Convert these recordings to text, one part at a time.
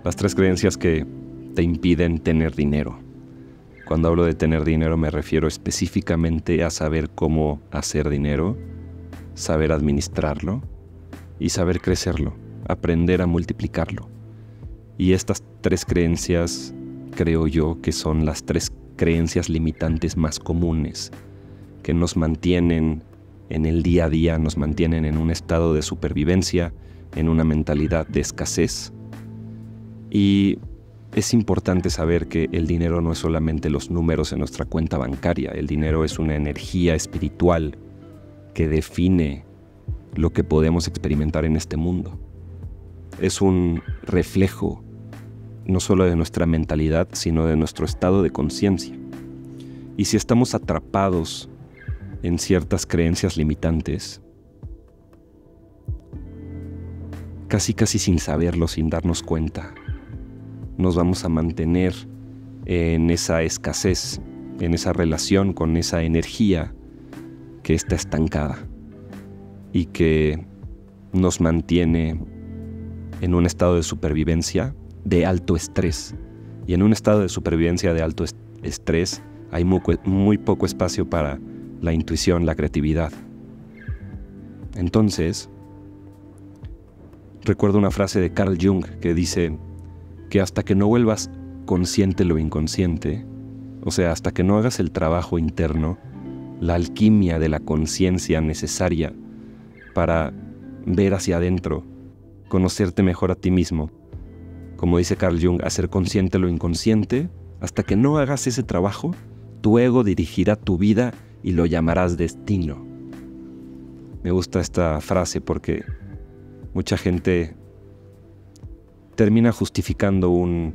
Las 3 creencias que te impiden tener dinero. Cuando hablo de tener dinero me refiero específicamente a saber cómo hacer dinero, saber administrarlo y saber crecerlo, aprender a multiplicarlo. Y estas 3 creencias creo yo que son las 3 creencias limitantes más comunes que nos mantienen en el día a día, nos mantienen en un estado de supervivencia, en una mentalidad de escasez. Y es importante saber que el dinero no es solamente los números en nuestra cuenta bancaria. El dinero es una energía espiritual que define lo que podemos experimentar en este mundo. Es un reflejo no solo de nuestra mentalidad, sino de nuestro estado de conciencia. Y si estamos atrapados en ciertas creencias limitantes, casi sin saberlo, sin darnos cuenta, nos vamos a mantener en esa escasez, en esa relación con esa energía que está estancada y que nos mantiene en un estado de supervivencia de alto estrés. Y en un estado de supervivencia de alto estrés hay muy poco espacio para la intuición, la creatividad. Entonces, recuerdo una frase de Carl Jung que dice que hasta que no vuelvas consciente lo inconsciente, o sea, hasta que no hagas el trabajo interno, la alquimia de la conciencia necesaria para ver hacia adentro, conocerte mejor a ti mismo, como dice Carl Jung, hacer consciente lo inconsciente, hasta que no hagas ese trabajo, tu ego dirigirá tu vida y lo llamarás destino. Me gusta esta frase porque mucha gente termina justificando un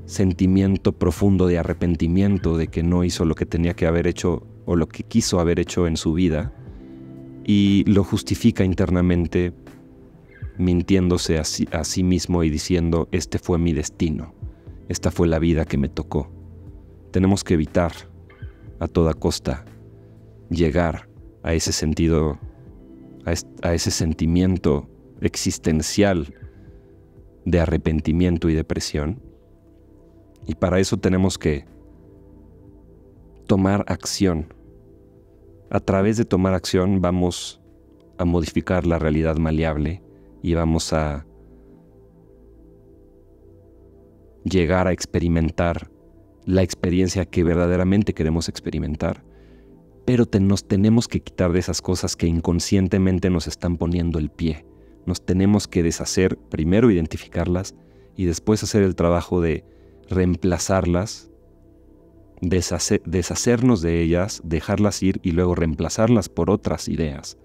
sentimiento profundo de arrepentimiento de que no hizo lo que tenía que haber hecho o lo que quiso haber hecho en su vida, y lo justifica internamente mintiéndose a sí mismo y diciendo: este fue mi destino, esta fue la vida que me tocó. Tenemos que evitar a toda costa llegar a ese sentido, a ese sentimiento existencial de arrepentimiento y depresión. Y para eso tenemos que tomar acción. A través de tomar acción vamos a modificar la realidad maleable y vamos a llegar a experimentar la experiencia que verdaderamente queremos experimentar. Pero nos tenemos que quitar de esas cosas que inconscientemente nos están poniendo el pie. Nos tenemos que deshacer, primero identificarlas y después hacer el trabajo de reemplazarlas, deshacernos de ellas, dejarlas ir y luego reemplazarlas por otras ideas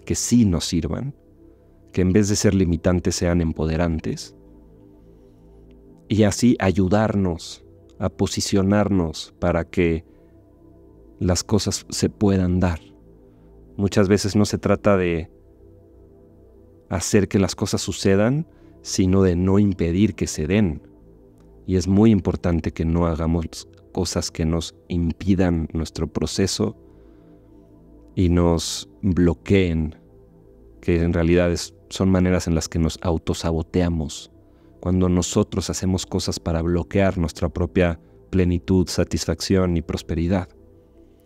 que sí nos sirvan, que en vez de ser limitantes sean empoderantes, y así ayudarnos a posicionarnos para que las cosas se puedan dar. Muchas veces no se trata de hacer que las cosas sucedan, sino de no impedir que se den. Y es muy importante que no hagamos cosas que nos impidan nuestro proceso y nos bloqueen, que en realidad son maneras en las que nos autosaboteamos, cuando nosotros hacemos cosas para bloquear nuestra propia plenitud, satisfacción y prosperidad.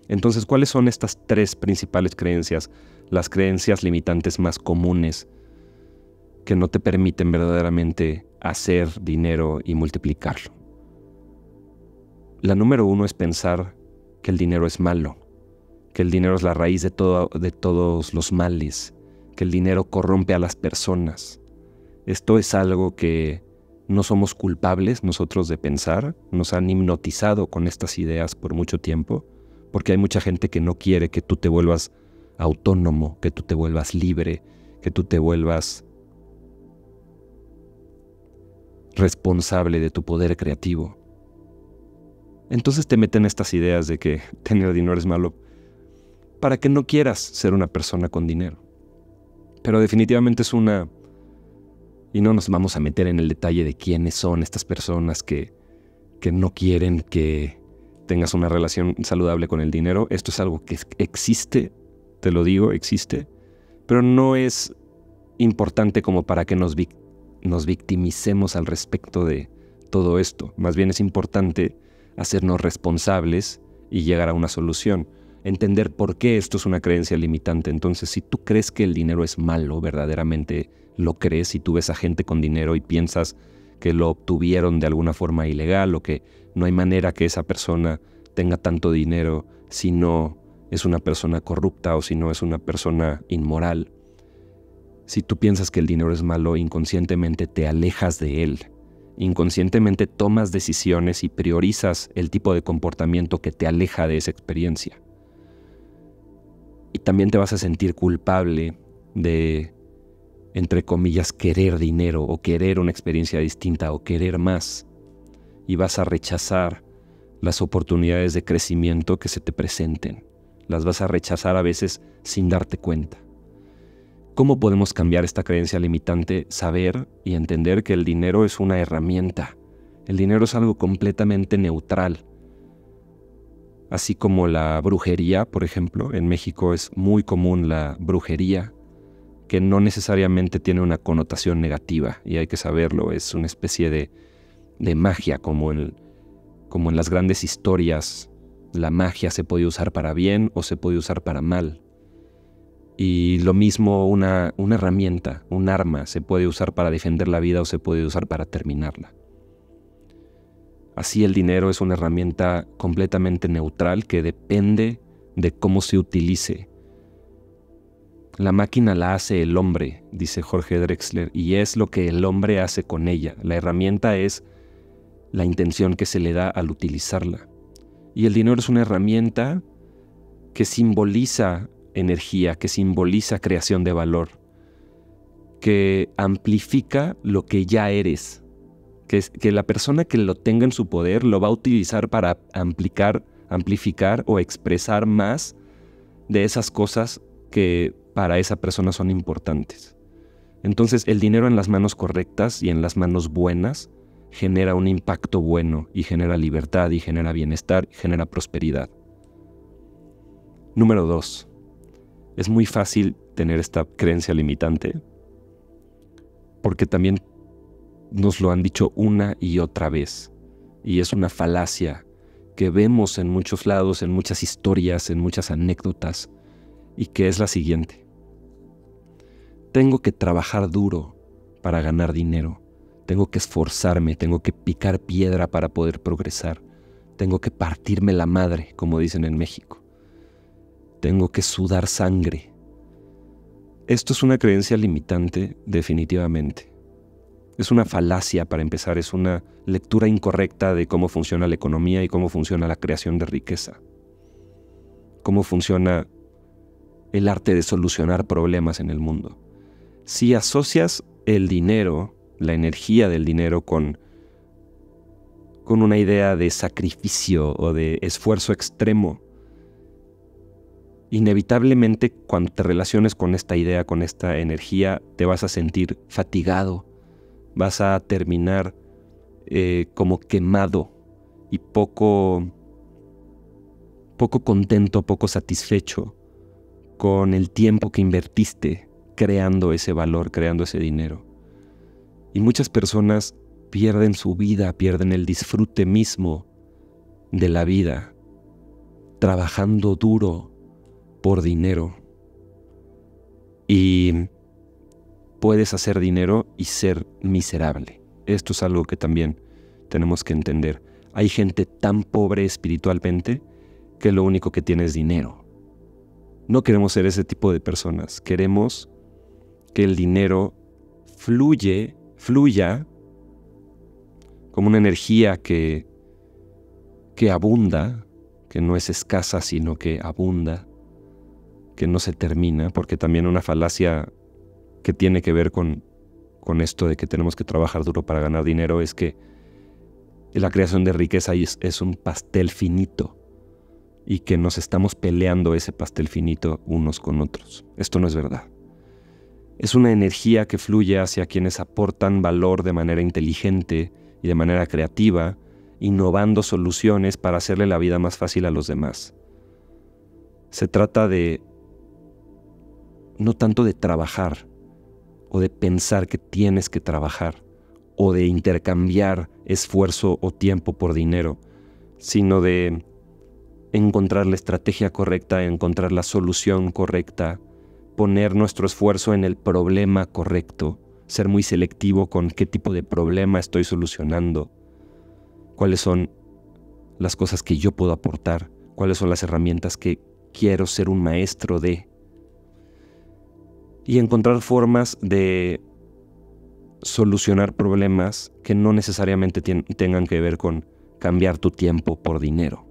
Entonces, ¿cuáles son estas 3 principales creencias, las creencias limitantes más comunes que no te permiten verdaderamente hacer dinero y multiplicarlo? La número 1 es pensar que el dinero es malo, que el dinero es la raíz de todos los males, que el dinero corrompe a las personas. Esto es algo que no somos culpables nosotros de pensar, nos han hipnotizado con estas ideas por mucho tiempo, porque hay mucha gente que no quiere que tú te vuelvas autónomo, que tú te vuelvas libre, que tú te vuelvas responsable de tu poder creativo. Entonces te meten estas ideas de que tener dinero es malo para que no quieras ser una persona con dinero. Pero definitivamente es una... Y no nos vamos a meter en el detalle de quiénes son estas personas que no quieren que tengas una relación saludable con el dinero. Esto es algo que existe, te lo digo, existe, pero no es importante como para que nos nos victimicemos al respecto de todo esto. Más bien es importante hacernos responsables y llegar a una solución. Entender por qué esto es una creencia limitante. Entonces, si tú crees que el dinero es malo, verdaderamente lo crees, si tú ves a gente con dinero y piensas que lo obtuvieron de alguna forma ilegal o que no hay manera que esa persona tenga tanto dinero si no es una persona corrupta o si no es una persona inmoral. Si tú piensas que el dinero es malo, inconscientemente te alejas de él. Inconscientemente tomas decisiones y priorizas el tipo de comportamiento que te aleja de esa experiencia. Y también te vas a sentir culpable de, entre comillas, querer dinero o querer una experiencia distinta o querer más. Y vas a rechazar las oportunidades de crecimiento que se te presenten. Las vas a rechazar a veces sin darte cuenta. ¿Cómo podemos cambiar esta creencia limitante? Saber y entender que el dinero es una herramienta. El dinero es algo completamente neutral. Así como la brujería, por ejemplo, en México es muy común la brujería, que no necesariamente tiene una connotación negativa, y hay que saberlo, es una especie de magia, como en las grandes historias. La magia se puede usar para bien o se puede usar para mal. Y lo mismo una herramienta, un arma, se puede usar para defender la vida o se puede usar para terminarla. Así el dinero es una herramienta completamente neutral que depende de cómo se utilice. La máquina la hace el hombre, dice Jorge Drexler, y es lo que el hombre hace con ella. La herramienta es la intención que se le da al utilizarla. Y el dinero es una herramienta que simboliza energía, que simboliza creación de valor, que amplifica lo que ya eres. Que la persona que lo tenga en su poder lo va a utilizar para amplificar o expresar más de esas cosas que para esa persona son importantes. Entonces, el dinero en las manos correctas y en las manos buenas genera un impacto bueno y genera libertad y genera bienestar y genera prosperidad. Número 2. Es muy fácil tener esta creencia limitante porque también nos lo han dicho una y otra vez, y es una falacia que vemos en muchos lados, en muchas historias, en muchas anécdotas, y que es la siguiente: tengo que trabajar duro para ganar dinero, tengo que esforzarme, tengo que picar piedra para poder progresar, tengo que partirme la madre, como dicen en México, tengo que sudar sangre. Esto es una creencia limitante, definitivamente. Es una falacia, para empezar, es una lectura incorrecta de cómo funciona la economía y cómo funciona la creación de riqueza. Cómo funciona el arte de solucionar problemas en el mundo. Si asocias el dinero, la energía del dinero con una idea de sacrificio o de esfuerzo extremo, inevitablemente cuando te relaciones con esta idea, con esta energía, te vas a sentir fatigado. Vas a terminar como quemado y poco contento, poco satisfecho con el tiempo que invertiste creando ese valor, creando ese dinero. Y muchas personas pierden su vida, pierden el disfrute mismo de la vida, trabajando duro por dinero. Y puedes hacer dinero y ser miserable. Esto es algo que también tenemos que entender. Hay gente tan pobre espiritualmente que lo único que tiene es dinero. No queremos ser ese tipo de personas. Queremos que el dinero fluya como una energía que abunda, que no es escasa, sino que abunda, que no se termina, porque también una falacia que tiene que ver con esto de que tenemos que trabajar duro para ganar dinero es que la creación de riqueza es un pastel finito y que nos estamos peleando ese pastel finito unos con otros. Esto no es verdad. Es una energía que fluye hacia quienes aportan valor de manera inteligente y de manera creativa, innovando soluciones para hacerle la vida más fácil a los demás. Se trata de no tanto de trabajar o de pensar que tienes que trabajar, o de intercambiar esfuerzo o tiempo por dinero, sino de encontrar la estrategia correcta, encontrar la solución correcta, poner nuestro esfuerzo en el problema correcto, ser muy selectivo con qué tipo de problema estoy solucionando, cuáles son las cosas que yo puedo aportar, cuáles son las herramientas que quiero ser un maestro de, y encontrar formas de solucionar problemas que no necesariamente tengan que ver con cambiar tu tiempo por dinero.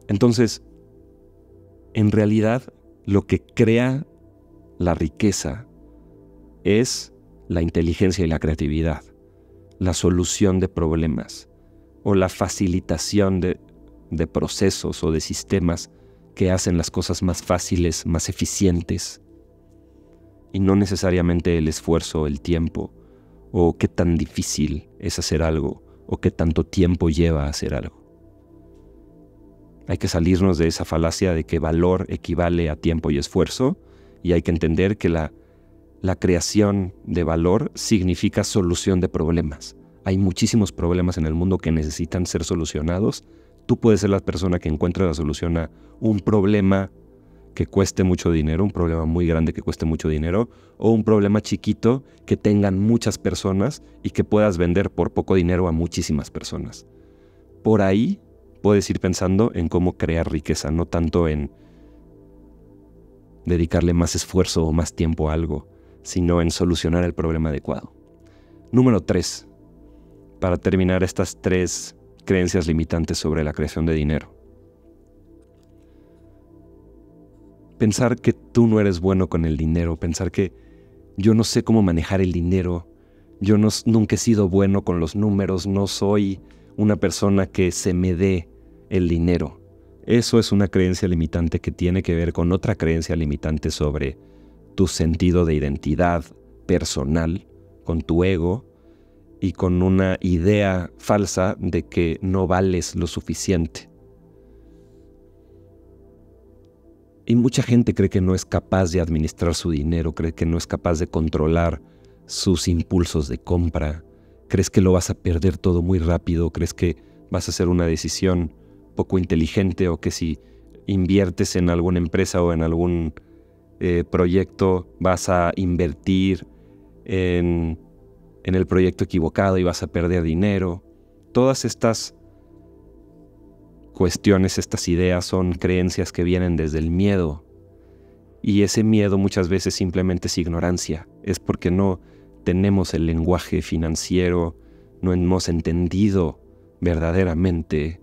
Entonces, en realidad, lo que crea la riqueza es la inteligencia y la creatividad, la solución de problemas o la facilitación de procesos o de sistemas que hacen las cosas más fáciles, más eficientes, y no necesariamente el esfuerzo, el tiempo, o qué tan difícil es hacer algo, o qué tanto tiempo lleva a hacer algo. Hay que salirnos de esa falacia de que valor equivale a tiempo y esfuerzo, y hay que entender que la creación de valor significa solución de problemas. Hay muchísimos problemas en el mundo que necesitan ser solucionados. Tú puedes ser la persona que encuentre la solución a un problema que cueste mucho dinero, un problema muy grande que cueste mucho dinero, o un problema chiquito que tengan muchas personas y que puedas vender por poco dinero a muchísimas personas. Por ahí puedes ir pensando en cómo crear riqueza, no tanto en dedicarle más esfuerzo o más tiempo a algo, sino en solucionar el problema adecuado. Número 3. Para terminar estas 3 creencias limitantes sobre la creación de dinero. Pensar que tú no eres bueno con el dinero, pensar que yo no sé cómo manejar el dinero, yo nunca he sido bueno con los números, no soy una persona que se me dé el dinero. Eso es una creencia limitante que tiene que ver con otra creencia limitante sobre tu sentido de identidad personal, con tu ego y con una idea falsa de que no vales lo suficiente. Y mucha gente cree que no es capaz de administrar su dinero, cree que no es capaz de controlar sus impulsos de compra, crees que lo vas a perder todo muy rápido, crees que vas a hacer una decisión poco inteligente o que si inviertes en alguna empresa o en algún proyecto vas a invertir en el proyecto equivocado y vas a perder dinero. Todas estas cuestiones, estas ideas son creencias que vienen desde el miedo, y ese miedo muchas veces simplemente es ignorancia, es porque no tenemos el lenguaje financiero, no hemos entendido verdaderamente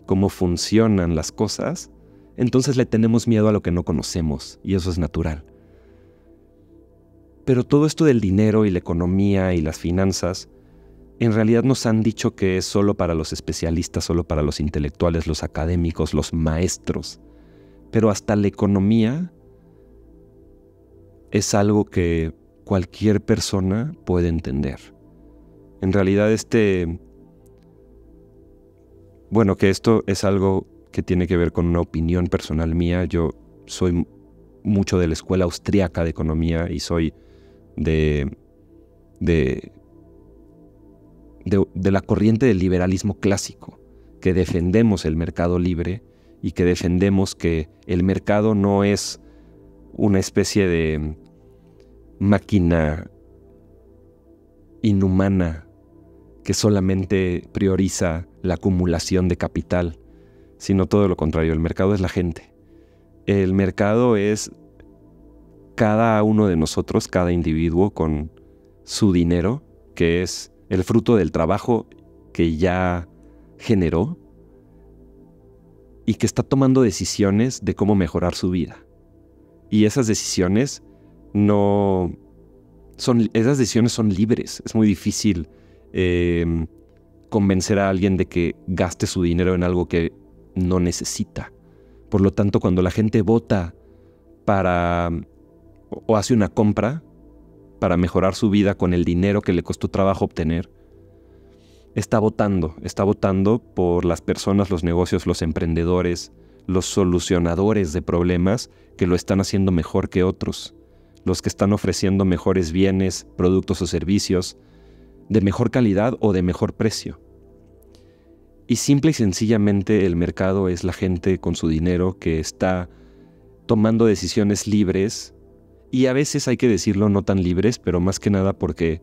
cómo funcionan las cosas, entonces le tenemos miedo a lo que no conocemos, y eso es natural. Pero todo esto del dinero y la economía y las finanzas en realidad nos han dicho que es solo para los especialistas, solo para los intelectuales, los académicos, los maestros. Pero hasta la economía es algo que cualquier persona puede entender. En realidad que esto es algo que tiene que ver con una opinión personal mía. Yo soy mucho de la escuela austríaca de economía y soy de la corriente del liberalismo clásico, que defendemos el mercado libre y que defendemos que el mercado no es una especie de máquina inhumana que solamente prioriza la acumulación de capital, sino todo lo contrario. El mercado es la gente. El mercado es cada uno de nosotros, cada individuo con su dinero, que es el fruto del trabajo que ya generó y que está tomando decisiones de cómo mejorar su vida. Y esas decisiones son libres. Es muy difícil convencer a alguien de que gaste su dinero en algo que no necesita. Por lo tanto, cuando la gente vota o hace una compra para mejorar su vida con el dinero que le costó trabajo obtener, está votando por las personas, los negocios, los emprendedores, los solucionadores de problemas que lo están haciendo mejor que otros, los que están ofreciendo mejores bienes, productos o servicios, de mejor calidad o de mejor precio. Y simple y sencillamente el mercado es la gente con su dinero que está tomando decisiones libres, y a veces, hay que decirlo, no tan libres, pero más que nada porque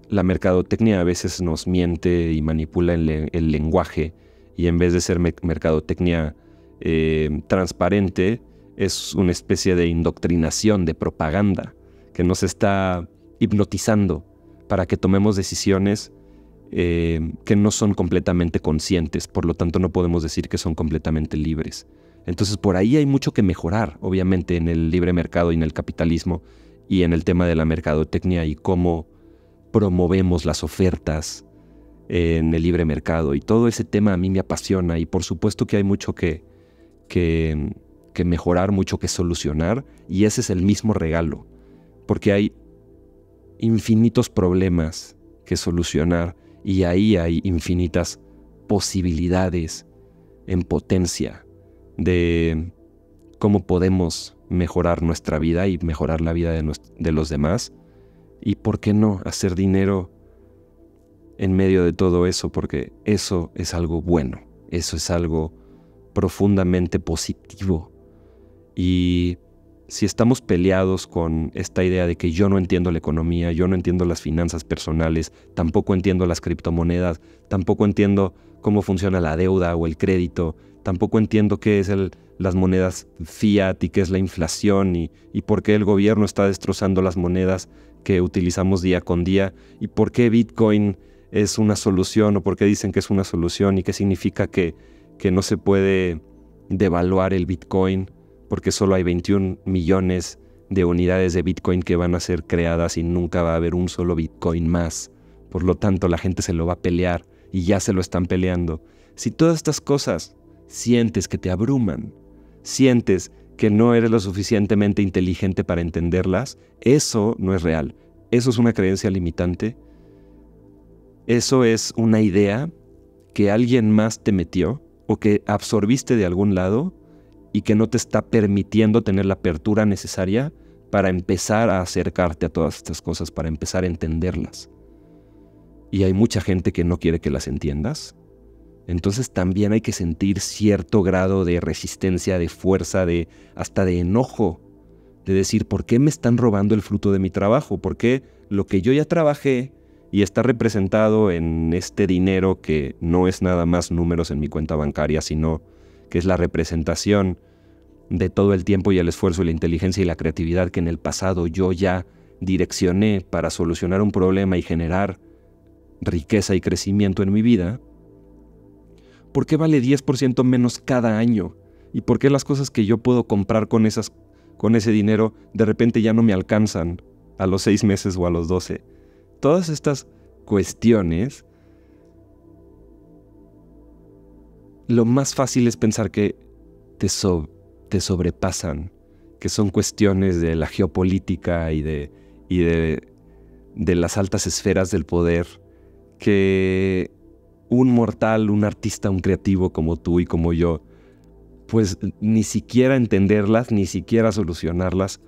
la mercadotecnia a veces nos miente y manipula el lenguaje, y en vez de ser mercadotecnia transparente, es una especie de indoctrinación, de propaganda, que nos está hipnotizando para que tomemos decisiones que no son completamente conscientes, por lo tanto no podemos decir que son completamente libres. Entonces por ahí hay mucho que mejorar, obviamente, en el libre mercado y en el capitalismo, y en el tema de la mercadotecnia y cómo promovemos las ofertas en el libre mercado. Y todo ese tema a mí me apasiona, y por supuesto que hay mucho que mejorar, mucho que solucionar, y ese es el mismo regalo, porque hay infinitos problemas que solucionar, y ahí hay infinitas posibilidades en potencia de cómo podemos mejorar nuestra vida y mejorar la vida de los demás. Y por qué no hacer dinero en medio de todo eso, porque eso es algo bueno, eso es algo profundamente positivo. Y si estamos peleados con esta idea de que yo no entiendo la economía, yo no entiendo las finanzas personales, tampoco entiendo las criptomonedas, tampoco entiendo cómo funciona la deuda o el crédito, tampoco entiendo qué es las monedas fiat y qué es la inflación y por qué el gobierno está destrozando las monedas que utilizamos día con día, y por qué Bitcoin es una solución, o por qué dicen que es una solución, y qué significa que no se puede devaluar el Bitcoin porque solo hay 21 millones de unidades de Bitcoin que van a ser creadas y nunca va a haber un solo Bitcoin más. Por lo tanto, la gente se lo va a pelear, y ya se lo están peleando. Si todas estas cosas sientes que te abruman, sientes que no eres lo suficientemente inteligente para entenderlas, eso no es real. Eso es una creencia limitante. Eso es una idea que alguien más te metió o que absorbiste de algún lado y que no te está permitiendo tener la apertura necesaria para empezar a acercarte a todas estas cosas, para empezar a entenderlas. Y hay mucha gente que no quiere que las entiendas. Entonces también hay que sentir cierto grado de resistencia, de fuerza, hasta de enojo, de decir, ¿por qué me están robando el fruto de mi trabajo? ¿Por qué lo que yo ya trabajé y está representado en este dinero que no es nada más números en mi cuenta bancaria, sino que es la representación de todo el tiempo y el esfuerzo y la inteligencia y la creatividad que en el pasado yo ya direccioné para solucionar un problema y generar riqueza y crecimiento en mi vida? ¿Por qué vale 10% menos cada año? ¿Y por qué las cosas que yo puedo comprar con ese dinero de repente ya no me alcanzan a los 6 meses o a los 12? Todas estas cuestiones, lo más fácil es pensar que te sobrepasan, que son cuestiones de la geopolítica y de las altas esferas del poder, que un mortal, un artista, un creativo como tú y como yo, pues ni siquiera entenderlas, ni siquiera solucionarlas,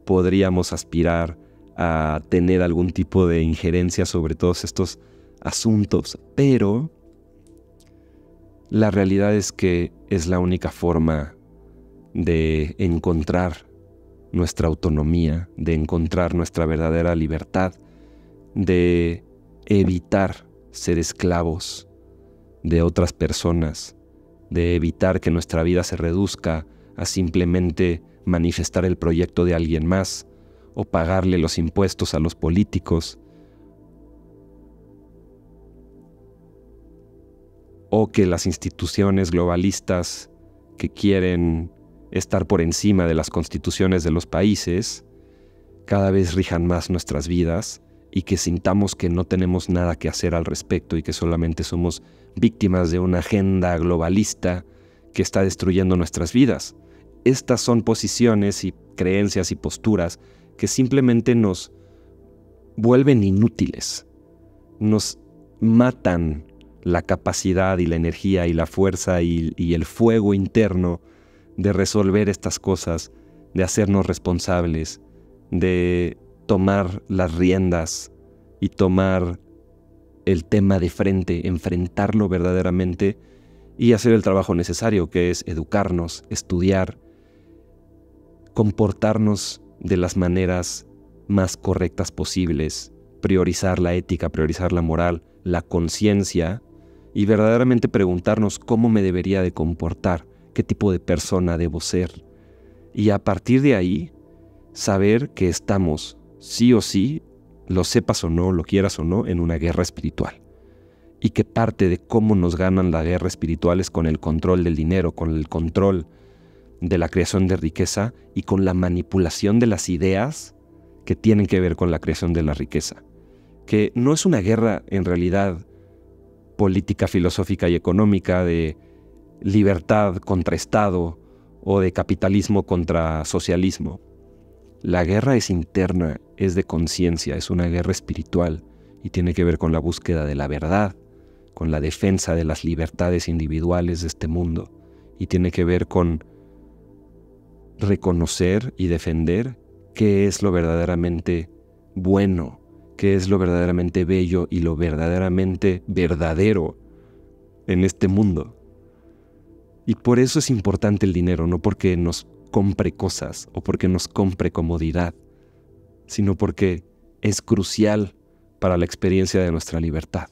podríamos aspirar a tener algún tipo de injerencia sobre todos estos asuntos. Pero la realidad es que es la única forma de encontrar nuestra autonomía, de encontrar nuestra verdadera libertad, de evitar ser esclavos de otras personas, de evitar que nuestra vida se reduzca a simplemente manifestar el proyecto de alguien más o pagarle los impuestos a los políticos, o que las instituciones globalistas que quieren estar por encima de las constituciones de los países cada vez rijan más nuestras vidas, y que sintamos que no tenemos nada que hacer al respecto y que solamente somos víctimas de una agenda globalista que está destruyendo nuestras vidas. Estas son posiciones y creencias y posturas que simplemente nos vuelven inútiles, nos matan la capacidad y la energía y la fuerza y el fuego interno de resolver estas cosas, de hacernos responsables, de tomar las riendas y tomar el tema de frente, enfrentarlo verdaderamente y hacer el trabajo necesario, que es educarnos, estudiar, comportarnos de las maneras más correctas posibles, priorizar la ética, priorizar la moral, la conciencia y verdaderamente preguntarnos cómo me debería de comportar, qué tipo de persona debo ser. Y a partir de ahí, saber que estamos, sí o sí, lo sepas o no, lo quieras o no, en una guerra espiritual. Y que parte de cómo nos ganan la guerra espiritual es con el control del dinero, con el control de la creación de riqueza y con la manipulación de las ideas que tienen que ver con la creación de la riqueza. Que no es una guerra en realidad política, filosófica y económica de libertad contra Estado o de capitalismo contra socialismo. La guerra es interna, es de conciencia, es una guerra espiritual y tiene que ver con la búsqueda de la verdad, con la defensa de las libertades individuales de este mundo y tiene que ver con reconocer y defender qué es lo verdaderamente bueno, qué es lo verdaderamente bello y lo verdaderamente verdadero en este mundo. Y por eso es importante el dinero, no porque nos compre cosas o porque nos compre comodidad, sino porque es crucial para la experiencia de nuestra libertad.